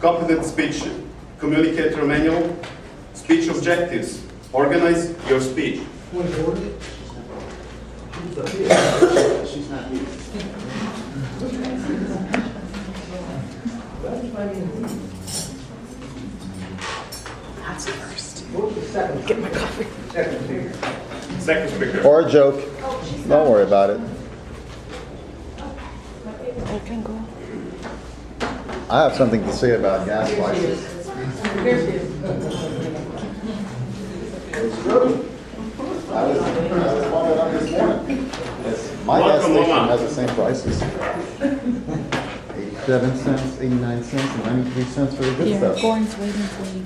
competent speech communicator manual, speech objectives. Organize your speech. She's not here. That's first. Second. Get my coffee. Second speaker. Or a joke. Don't worry about it. I can go. I have something to say about gas prices. It's true. I was following up this morning. Yes, my gas Welcome, station Mama. has the same prices. 87 cents, 89 cents, and 93 cents for the good Yeah, stuff. Gordon's waiting for you.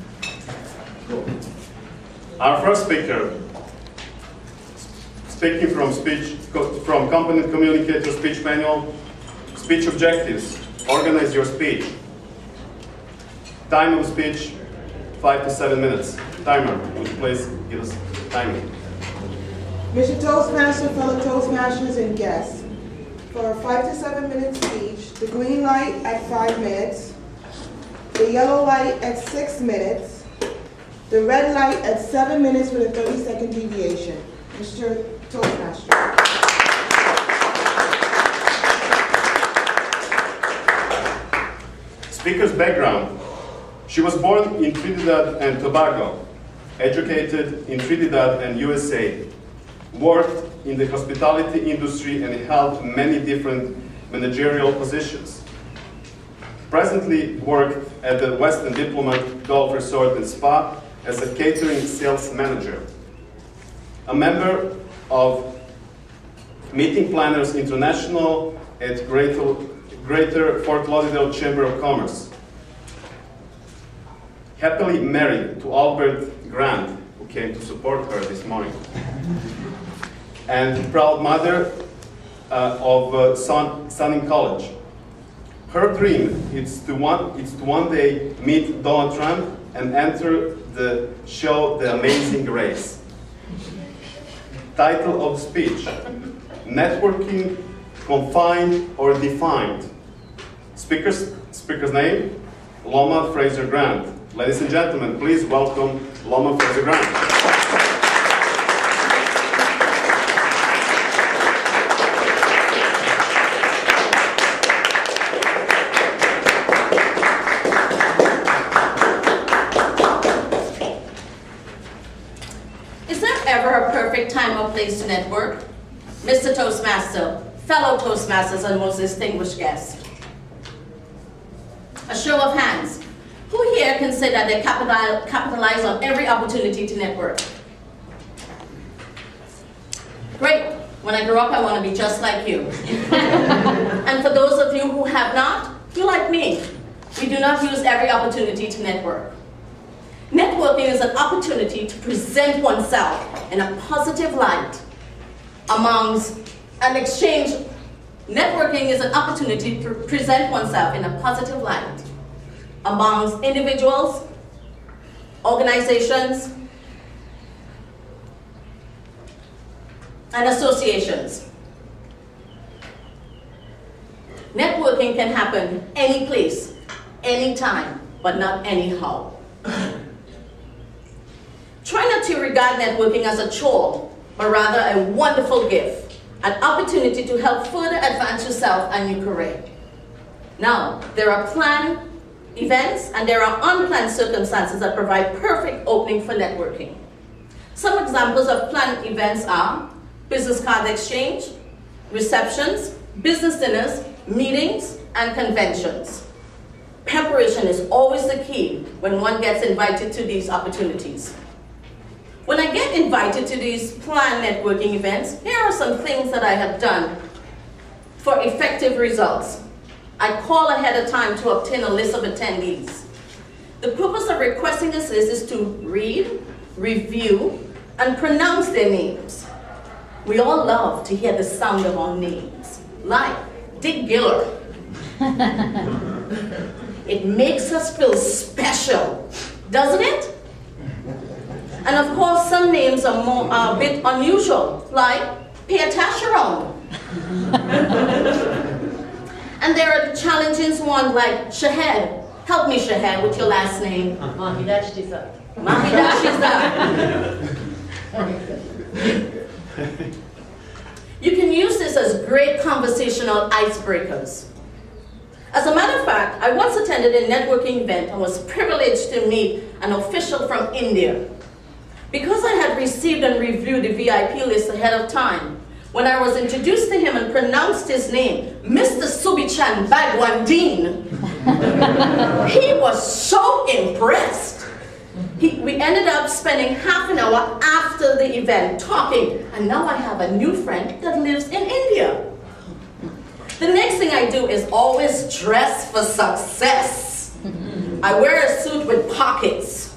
Our first speaker, speaking from Competent Communicator Speech Manual, speech objectives. Organize your speech. Time of speech, 5 to 7 minutes. Timer, would you please give us timing? Mr. Toastmaster, fellow Toastmasters, and guests, for a 5 to 7 minute speech, the green light at 5 minutes, the yellow light at 6 minutes, the red light at 7 minutes with a 30-second deviation. Mr. Toastmaster. Speaker's background. She was born in Trinidad and Tobago, educated in Trinidad and USA, worked in the hospitality industry and held many different managerial positions. Presently worked at the Westin Diplomat Golf Resort and Spa as a catering sales manager. A member of Meeting Planners International at Greater Fort Lauderdale Chamber of Commerce. Happily married to Albert Grant, who came to support her this morning. And proud mother of a son in college. Her dream is to one day meet Donald Trump and enter the show The Amazing Race. Title of speech: Networking, Confined or Defined. Speaker's name: Loma Fraser Grant. Ladies and gentlemen, please welcome Loma Fraser Grant. Is there ever a perfect time or place to network? Mr. Toastmaster, fellow Toastmasters, and most distinguished guests. A show of hands. Who here can say that they capitalize on every opportunity to network? Great. When I grow up, I want to be just like you. And for those of you who have not, you like me. We do not use every opportunity to network. Networking is an opportunity to present oneself in a positive light amongst an exchange. Networking is an opportunity to present oneself in a positive light amongst individuals, organizations, and associations. Networking can happen any place, anytime, but not anyhow. Try not to regard networking as a chore, but rather a wonderful gift, an opportunity to help further advance yourself and your career. Now, there are planned events and there are unplanned circumstances that provide perfect opening for networking. Some examples of planned events are business card exchange, receptions, business dinners, meetings, and conventions. Preparation is always the key when one gets invited to these opportunities. When I get invited to these planned networking events, here are some things that I have done for effective results. I call ahead of time to obtain a list of attendees. The purpose of requesting this list is to read, review, and pronounce their names. We all love to hear the sound of our names, like Dick Giller. It makes us feel special, doesn't it? And of course, some names are a bit unusual, like Pierre Tacheron. And there are the challenging ones like Shahed, Help me, Shahed, with your last name. Mahidashtiza. Mahidashtiza. You can use this as great conversational icebreakers. As a matter of fact, I once attended a networking event and was privileged to meet an official from India. Because I had received and reviewed the VIP list ahead of time, when I was introduced to him and pronounced his name, Mr. Subichan Bhagwandeen, he was so impressed. We ended up spending half an hour after the event talking, and now I have a new friend that lives in India. The next thing I do is always dress for success. I wear a suit with pockets.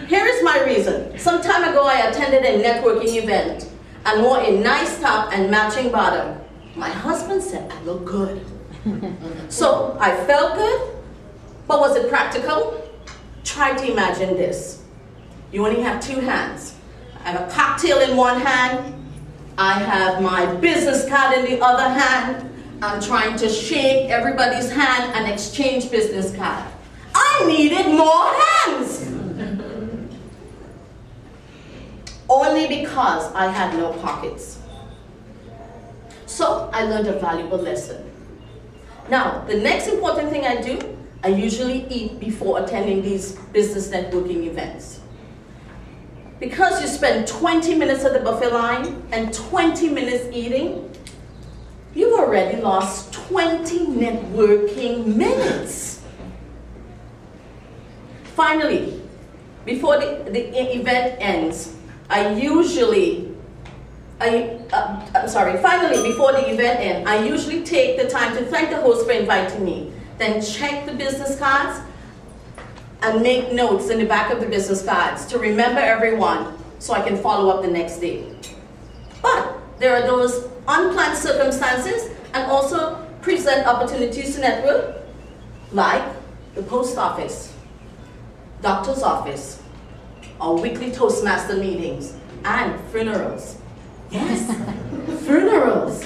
Here is my reason. Some time ago I attended a networking event and wore a nice top and matching bottom. My husband said I look good. So I felt good, but was it practical? Try to imagine this. You only have two hands. I have a cocktail in one hand. I have my business card in the other hand. I'm trying to shake everybody's hand and exchange business card. I needed more hands. Only because I had no pockets. So I learned a valuable lesson. Now, the next important thing I do, I usually eat before attending these business networking events. Because you spend 20 minutes at the buffet line and 20 minutes eating, you've already lost 20 networking minutes. Finally, before the event ends, finally, before the event ends, I usually take the time to thank the host for inviting me, then check the business cards and make notes in the back of the business cards to remember everyone so I can follow up the next day. But there are those unplanned circumstances and also present opportunities to network, like the post office, doctor's office, our weekly Toastmaster meetings, and funerals. Yes, funerals.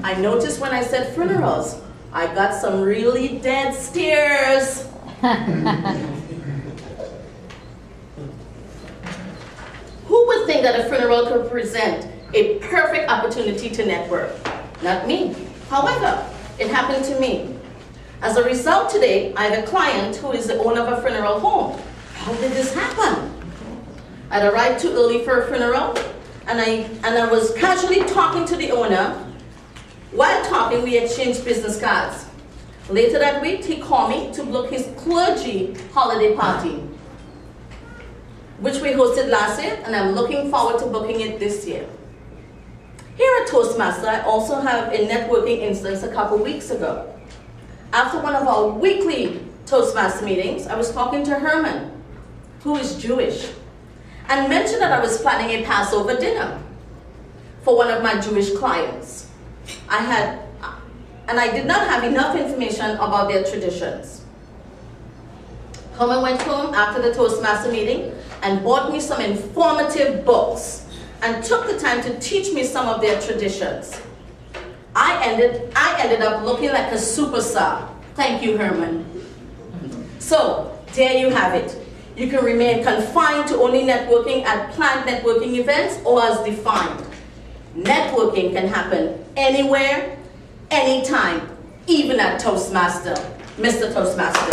I noticed when I said funerals, I got some really dead stares. Who would think that a funeral could present a perfect opportunity to network? Not me. However, it happened to me. As a result, today, I have a client who is the owner of a funeral home. How did this happen? I'd arrived too early for a funeral, and I was casually talking to the owner. While talking, we exchanged business cards. Later that week, he called me to book his clergy holiday party, which we hosted last year, and I'm looking forward to booking it this year. Here at Toastmaster, I also have a networking instance a couple weeks ago. After one of our weekly Toastmaster meetings, I was talking to Herman, who is Jewish, and mentioned that I was planning a Passover dinner for one of my Jewish clients. I did not have enough information about their traditions. Herman went home after the Toastmaster meeting and bought me some informative books and took the time to teach me some of their traditions. I ended up looking like a superstar. Thank you, Herman. So, there you have it. You can remain confined to only networking at planned networking events or as defined. Networking can happen anywhere, anytime, even at Toastmaster. Mr. Toastmaster.